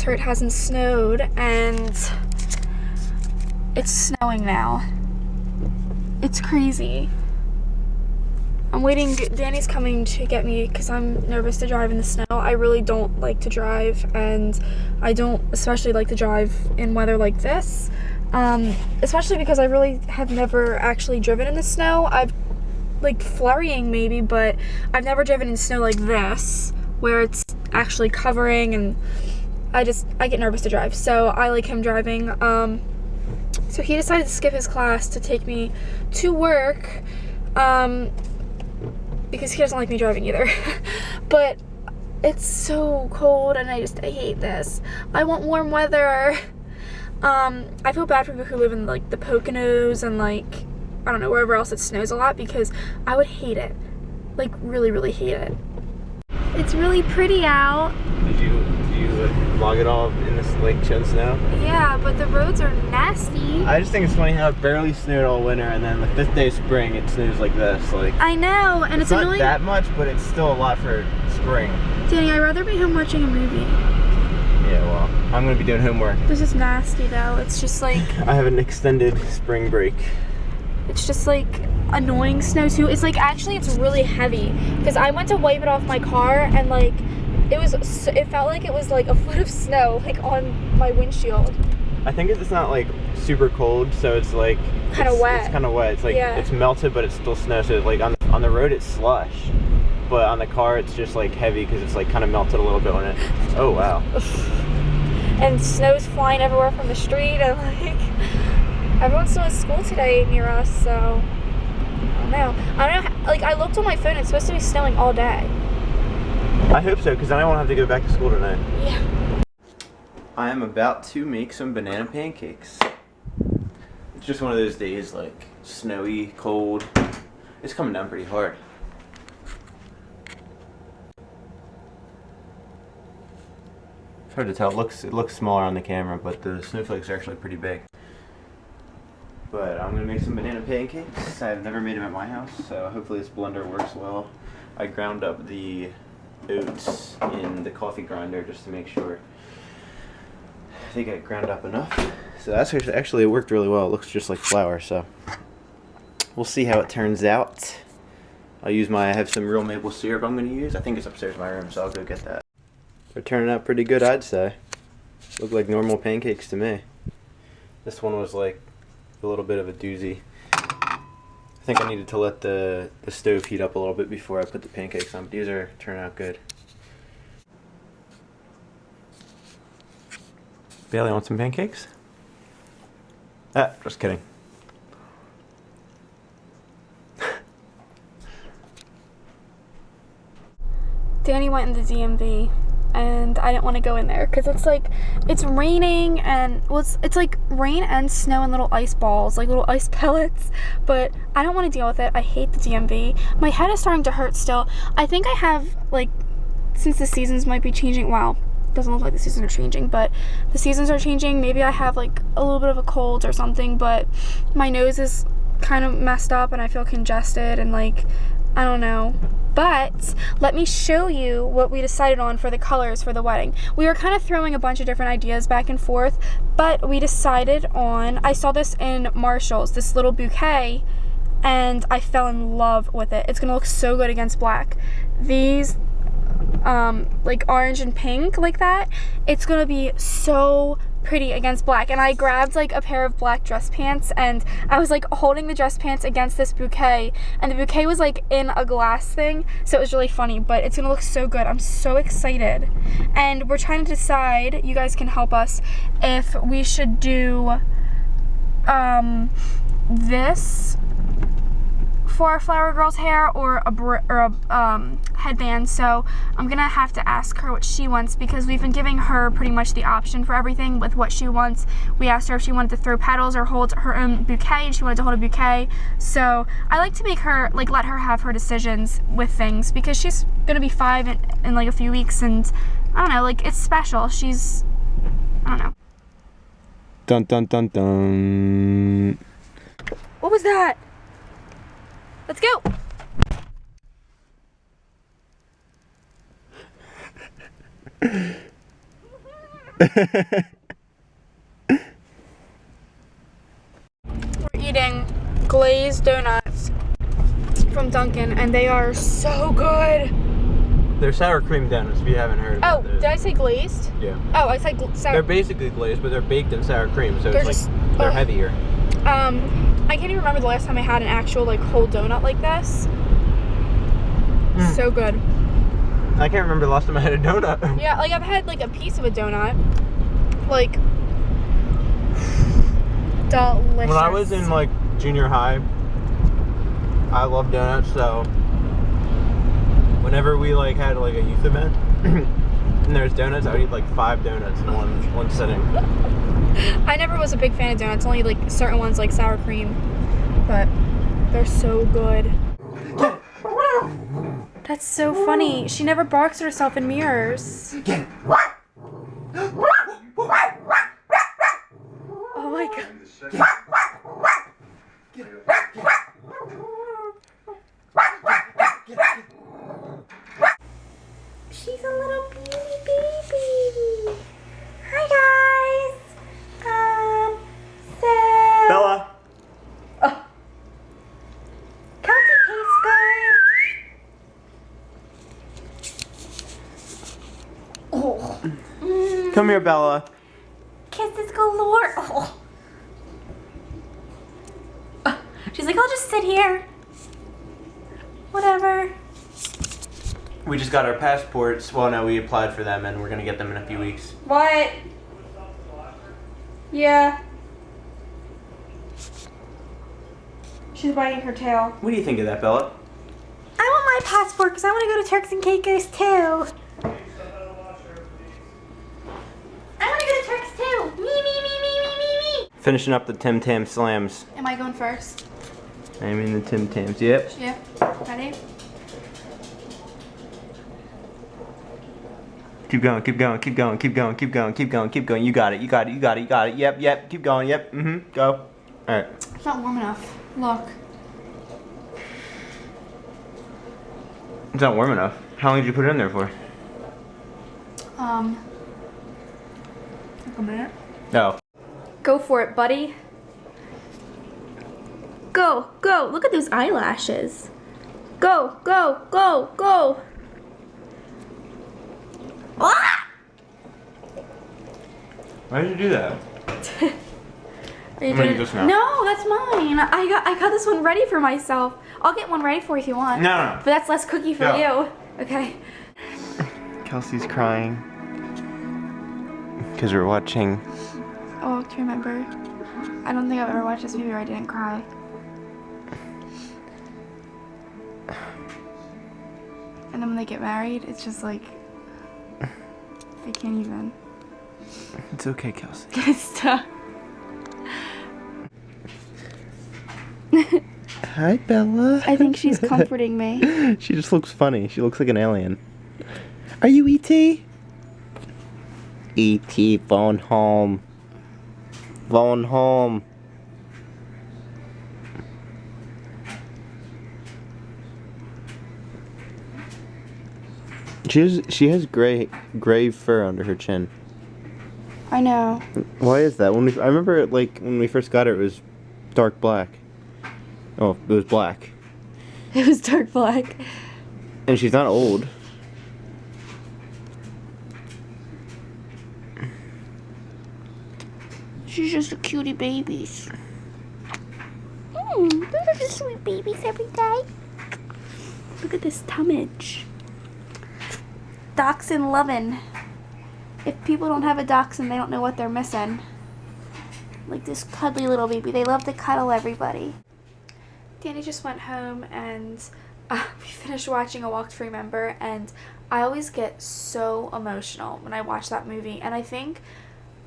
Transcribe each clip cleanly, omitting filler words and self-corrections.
winter it hasn't snowed, and it's snowing now. It's crazy. I'm waiting. Danny's coming to get me because I'm nervous to drive in the snow. I really don't like to drive, and I don't especially like to drive in weather like this, especially because I really have never actually driven in the snow. I've like flurrying maybe, but I've never driven in snow like this where it's actually covering, and I get nervous to drive, so I like him driving. So he decided to skip his class to take me to work, because he doesn't like me driving either. But it's so cold, and I hate this. I want warm weather. I feel bad for people who live in like the Poconos and like, I don't know, wherever else it snows a lot, because I would hate it. Like really, really hate it. It's really pretty out. Did you vlog it all in this like chunk snow? Yeah, but the roads are nasty. I just think it's funny how it barely snowed all winter, and then the 5th day of spring it snows like this. Like, I know, and it's not annoying. that much, but it's still a lot for spring. Danny, I'd rather be home watching a movie. Yeah, well, I'm gonna be doing homework. This is nasty though. It's just like, I have an extended spring break. it's just like annoying snow too. It's like, actually it's really heavy, because I went to wipe it off my car, and like it felt like it was like a foot of snow like on my windshield. I think it's not like super cold, so it's like Kind of wet. It's kind of wet. It's like, yeah, it's melted, but it's still snow. So like on the road it's slush, but on the car it's just like heavy because it's like kind of melted a little bit on it. Oh wow. And snow's flying everywhere from the street, and like everyone's still at school today near us, so I don't know. Like, I looked on my phone, it's supposed to be snowing all day. I hope so, because then I won't have to go back to school tonight. Yeah. I am about to make some banana pancakes. It's just one of those days, like snowy, cold. It's coming down pretty hard. It's hard to tell. It looks smaller on the camera, but the snowflakes are actually pretty big. But I'm gonna make some banana pancakes. I've never made them at my house, so hopefully this blender works well. I ground up the oats in the coffee grinder just to make sure. I think I ground up enough. So that's actually, it worked really well. It looks just like flour, so we'll see how it turns out. I have some real maple syrup I'm gonna use. I think it's upstairs in my room, so I'll go get that. They're turning out pretty good, I'd say. Look like normal pancakes to me. This one was like a little bit of a doozy. I think I needed to let the stove heat up a little bit before I put the pancakes on, but these are turning out good. Bailey, want some pancakes? Ah, just kidding. Danny went in the DMV, and I didn't want to go in there because it's raining, and well, it's like rain and snow and little ice balls, like little ice pellets, but I don't want to deal with it. I hate the DMV. My head is starting to hurt still. I think I have, like, since the seasons might be changing, wow, doesn't look like the seasons are changing, but the seasons are changing. Maybe I have like a little bit of a cold or something, but my nose is kind of messed up and I feel congested and like, I don't know. But let me show you what we decided on for the colors for the wedding. We were kind of throwing a bunch of different ideas back and forth, but we decided on, I saw this in Marshall's, this little bouquet, and I fell in love with it. It's gonna look so good against black. These like orange and pink like that, it's gonna be so pretty against black. And I grabbed like a pair of black dress pants, and I was like holding the dress pants against this bouquet, and the bouquet was like in a glass thing, so it was really funny, but it's gonna look so good. I'm so excited, and we're trying to decide, you guys can help us, if we should do this for our flower girl's hair or a headband. So I'm gonna have to ask her what she wants, because we've been giving her pretty much the option for everything with what she wants. We asked her if she wanted to throw petals or hold her own bouquet, and she wanted to hold a bouquet. So I like to make her, like, let her have her decisions with things, because she's gonna be 5 in like a few weeks, and I don't know, like, it's special. She's, I don't know. Dun dun dun dun. What was that? Let's go. We're eating glazed donuts from Dunkin', and they are so good. They're sour cream donuts, if you haven't heard Oh, about it. did I say glazed? Yeah. Oh, I said sour. They're basically glazed, but they're baked in sour cream, so They're it's just, like, they're heavier. I can't even remember the last time I had an actual, like, whole donut like this. So good. I can't remember the last time I had a donut. Yeah, like, I've had, like, a piece of a donut. Like, delicious. When I was in, like, junior high, I loved donuts, so whenever we, like, had, like, a youth event, and there's donuts, I would eat, like, 5 donuts in one sitting. I never was a big fan of donuts, only, like, certain ones, like sour cream. But they're so good. That's so funny. She never barks at herself in mirrors. Oh my god. She's a little baby. Hi guys. So Bella! Kelsey tastes good. Oh. Come here, Bella. Kisses galore. Oh. She's like, I'll just sit here. Whatever. We just got our passports. Well, no, we applied for them, and we're gonna get them in a few weeks. What? Yeah. She's wagging her tail. What do you think of that, Bella? I want my passport because I want to go to Turks and Caicos too. I want to go to Turks too. Me. Finishing up the Tim Tam Slams. Am I going first? I'm in the Tim Tams. Yep. Yeah. Ready? Keep going, keep going, keep going, keep going, keep going, keep going, keep going. You got it, you got it, you got it, you got it. Yep. Keep going, yep. Go. Alright. It's not warm enough. Look. It's not warm enough. How long did you put it in there for? Like a minute. No. Go for it, buddy. Go. Look at those eyelashes. Go. Ah! Why did you do that? Are you I'm gonna doing eat this now. No, that's mine. I got this one ready for myself. I'll get one ready for you if you want. No. But that's less cookie for you. Okay. Kelsey's crying. Because we're watching. Oh, to remember. I don't think I've ever watched this movie where I didn't cry. And then when they get married, it's just like they can't even. It's okay, Kelsey. Stop. Hi, Bella. I think she's comforting me. She just looks funny. She looks like an alien. Are you E.T.? E.T. phone home. Phone home. She has gray fur under her chin. I know. Why is that? I remember like when we first got her, it was dark black. Oh, it was black. It was dark black. And she's not old. She's just a cutie baby. Those are just sweet babies every day. Look at this tummage. Dachshund Lovin. If people don't have a dachshund, they don't know what they're missing. Like this cuddly little baby. They love to cuddle everybody. Danny just went home and we finished watching A Walk to Remember, and I always get so emotional when I watch that movie, and I think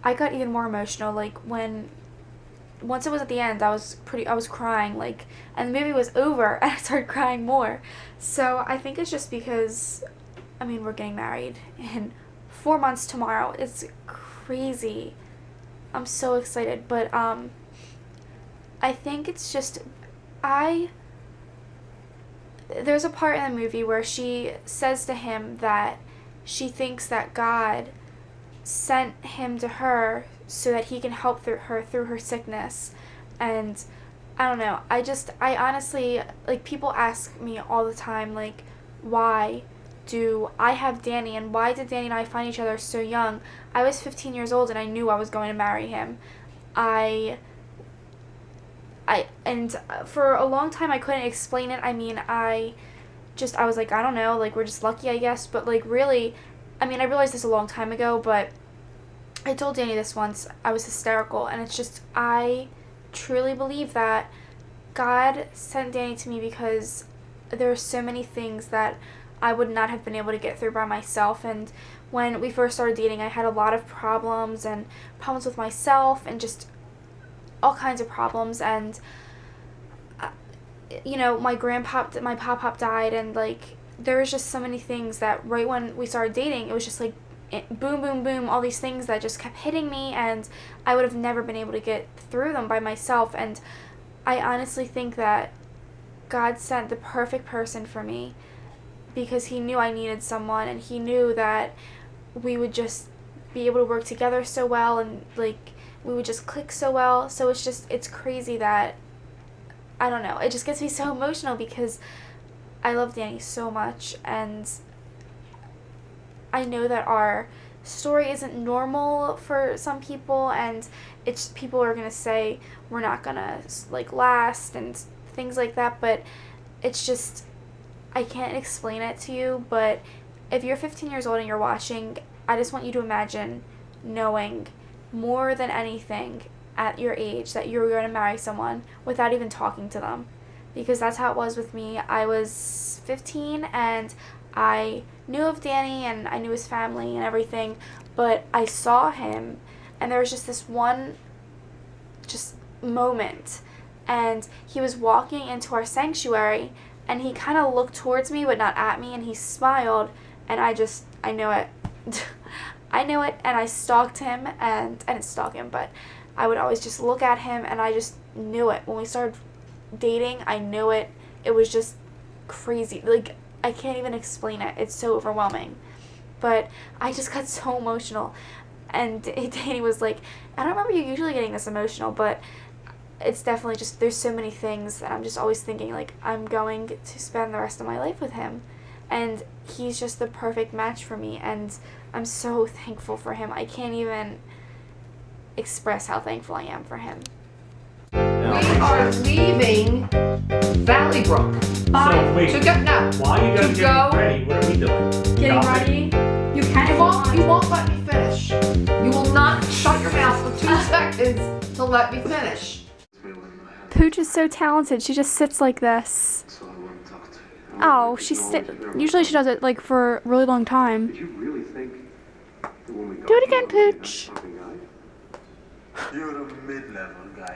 I got even more emotional like once it was at the end. I was crying, like, and the movie was over and I started crying more. So I think it's just because, I mean, we're getting married in 4 months tomorrow. It's crazy. I'm so excited, but I think it's just there's a part in the movie where she says to him that she thinks that God sent him to her so that he can help her through her sickness. And I don't know, I honestly, like, people ask me all the time, like, why do I have Danny, and why did Danny and I find each other so young? I was 15 years old and I knew I was going to marry him. And for a long time I couldn't explain it. I mean, I was like, I don't know, like, we're just lucky, I guess. But, like, really, I mean, I realized this a long time ago, but I told Danny this once. I was hysterical, and it's just, I truly believe that God sent Danny to me because there are so many things that I would not have been able to get through by myself. And when we first started dating, I had a lot of problems with myself and just all kinds of problems. And you know, my pop died, and, like, there was just so many things that right when we started dating, it was just like boom, boom, boom, all these things that just kept hitting me, and I would have never been able to get through them by myself. And I honestly think that God sent the perfect person for me because he knew I needed someone, and he knew that we would just be able to work together so well, and, like, we would just click so well. So it's crazy that, I don't know, it just gets me so emotional because I love Danny so much, and I know that our story isn't normal for some people, and people are gonna say we're not gonna, like, last and things like that, but it's just, I can't explain it to you. But if you're 15 years old and you're watching, I just want you to imagine knowing more than anything at your age that you're going to marry someone without even talking to them, because that's how it was with me. I was 15 and I knew of Danny and I knew his family and everything, but I saw him and there was just this one moment, and he was walking into our sanctuary and he kind of looked towards me but not at me, and he smiled, and I knew it. I knew it, and I stalked him, and I didn't stalk him, but I would always just look at him, and I just knew it. When we started dating, I knew it. It was just crazy. Like, I can't even explain it. It's so overwhelming. But I just got so emotional. And Danny was like, I don't remember you usually getting this emotional, but it's definitely just, there's so many things that I'm just always thinking, like, I'm going to spend the rest of my life with him. And he's just the perfect match for me, and I'm so thankful for him. I can't even express how thankful I am for him. We are leaving Valley Brook. So wait, To go, no. while you guys to are go- getting ready, what are we doing? Getting Shopping? ready? You can You won't let me finish. You will not shut your mouth for 2 seconds to let me finish. Pooch is so talented. She just sits like this. Oh, usually she does it, like, for a really long time. Do it again, Pooch. You're a mid-level guy.